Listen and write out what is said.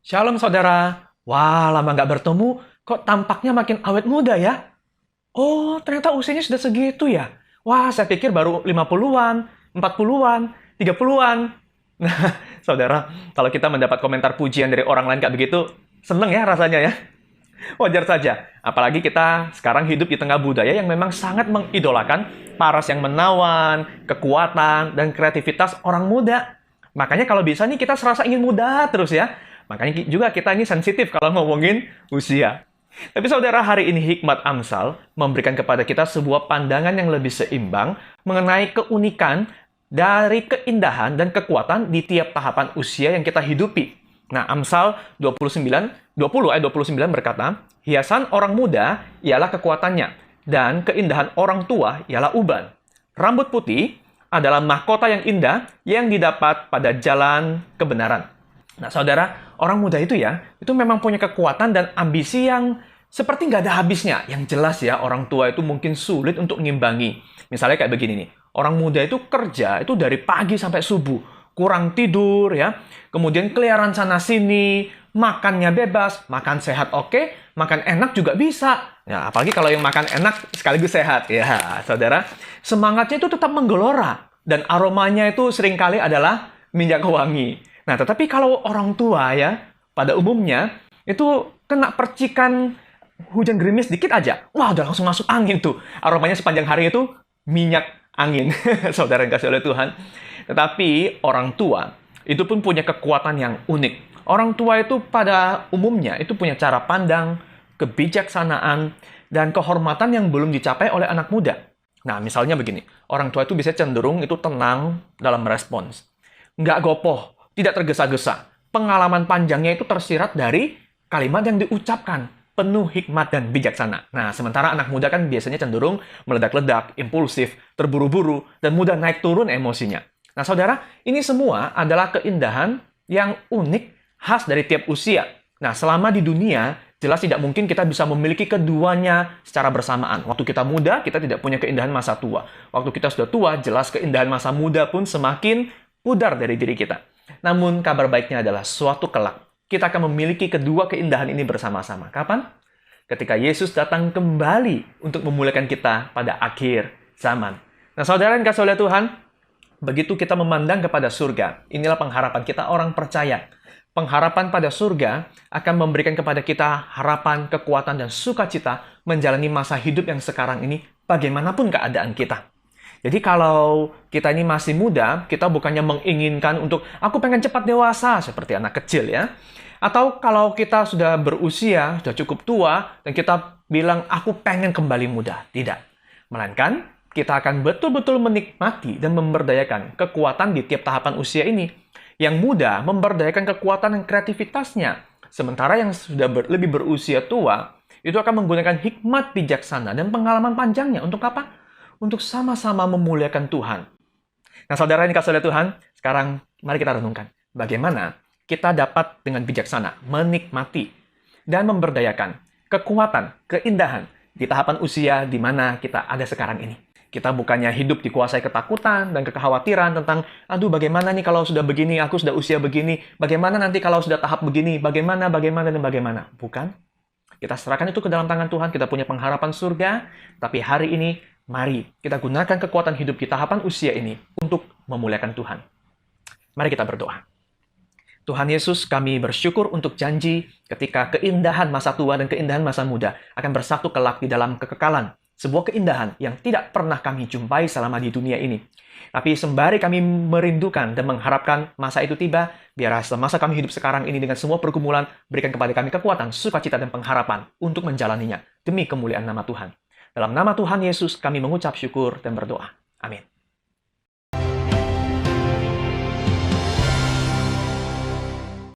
Shalom saudara. Wah, lama nggak bertemu, kok tampaknya makin awet muda ya? Oh, ternyata usianya sudah segitu ya? Wah, saya pikir baru 50-an, 40-an, 30-an. Nah, saudara, kalau kita mendapat komentar pujian dari orang lain kayak begitu, seneng ya rasanya ya? Wajar saja, apalagi kita sekarang hidup di tengah budaya yang memang sangat mengidolakan paras yang menawan, kekuatan, dan kreativitas orang muda. Makanya kalau bisa nih kita serasa ingin muda terus ya. Makanya juga kita ini sensitif kalau ngomongin usia. Tapi saudara, hari ini Hikmat Amsal memberikan kepada kita sebuah pandangan yang lebih seimbang mengenai keunikan dari keindahan dan kekuatan di tiap tahapan usia yang kita hidupi. Nah, Amsal 20 ayat 29 berkata, hiasan orang muda ialah kekuatannya, dan keindahan orang tua ialah uban. Rambut putih adalah mahkota yang indah yang didapat pada jalan kebenaran. Nah, saudara, orang muda itu memang punya kekuatan dan ambisi yang seperti nggak ada habisnya. Yang jelas ya, orang tua itu mungkin sulit untuk ngimbangi. Misalnya kayak begini nih, orang muda itu kerja itu dari pagi sampai subuh, kurang tidur ya, kemudian keliaran sana-sini, makannya bebas, makan sehat oke, makan enak juga bisa. Ya, apalagi kalau yang makan enak sekaligus sehat. Ya, saudara, semangatnya itu tetap menggelora, dan aromanya itu seringkali adalah minyak wangi. Nah, tetapi kalau orang tua ya, pada umumnya itu kena percikan hujan gerimis dikit aja, wah udah langsung masuk angin tuh. Aromanya sepanjang hari itu minyak angin, saudara yang kasih oleh Tuhan. Tetapi orang tua itu pun punya kekuatan yang unik. Orang tua itu pada umumnya itu punya cara pandang, kebijaksanaan, dan kehormatan yang belum dicapai oleh anak muda. Nah, misalnya begini, orang tua itu bisa cenderung itu tenang dalam merespons. Nggak gopoh, tidak tergesa-gesa. Pengalaman panjangnya itu tersirat dari kalimat yang diucapkan, penuh hikmat dan bijaksana. Nah, sementara anak muda kan biasanya cenderung meledak-ledak, impulsif, terburu-buru, dan mudah naik turun emosinya. Nah, saudara, ini semua adalah keindahan yang unik, khas dari tiap usia. Nah, selama di dunia, jelas tidak mungkin kita bisa memiliki keduanya secara bersamaan. Waktu kita muda, kita tidak punya keindahan masa tua. Waktu kita sudah tua, jelas keindahan masa muda pun semakin pudar dari diri kita. Namun, kabar baiknya adalah suatu kelak, kita akan memiliki kedua keindahan ini bersama-sama. Kapan? Ketika Yesus datang kembali untuk memuliakan kita pada akhir zaman. Nah, saudara yang kasih oleh Tuhan, begitu kita memandang kepada surga, inilah pengharapan kita orang percaya. Pengharapan pada surga akan memberikan kepada kita harapan, kekuatan, dan sukacita menjalani masa hidup yang sekarang ini bagaimanapun keadaan kita. Jadi kalau kita ini masih muda, kita bukannya menginginkan untuk, aku pengen cepat dewasa, seperti anak kecil ya. Atau kalau kita sudah berusia, sudah cukup tua, dan kita bilang, aku pengen kembali muda. Tidak. Melainkan, kita akan betul-betul menikmati dan memberdayakan kekuatan di tiap tahapan usia ini. Yang muda memberdayakan kekuatan dan kreativitasnya. Sementara yang sudah lebih berusia tua, itu akan menggunakan hikmat bijaksana dan pengalaman panjangnya. Untuk apa? Untuk sama-sama memuliakan Tuhan. Nah, saudara yang dikasih oleh Tuhan, sekarang mari kita renungkan. Bagaimana kita dapat dengan bijaksana menikmati dan memberdayakan kekuatan, keindahan di tahapan usia di mana kita ada sekarang ini. Kita bukannya hidup dikuasai ketakutan dan kekhawatiran tentang, aduh bagaimana nih kalau sudah begini, aku sudah usia begini, bagaimana nanti kalau sudah tahap begini, bagaimana, dan bagaimana. Bukan. Kita serahkan itu ke dalam tangan Tuhan, kita punya pengharapan surga, tapi hari ini, mari kita gunakan kekuatan hidup di tahapan usia ini untuk memuliakan Tuhan. Mari kita berdoa. Tuhan Yesus, kami bersyukur untuk janji ketika keindahan masa tua dan keindahan masa muda akan bersatu kelak di dalam kekekalan. Sebuah keindahan yang tidak pernah kami jumpai selama di dunia ini. Tapi sembari kami merindukan dan mengharapkan masa itu tiba, biar semasa kami hidup sekarang ini dengan semua pergumulan, berikan kepada kami kekuatan, sukacita, dan pengharapan untuk menjalaninya demi kemuliaan nama Tuhan. Dalam nama Tuhan Yesus, kami mengucap syukur dan berdoa. Amin.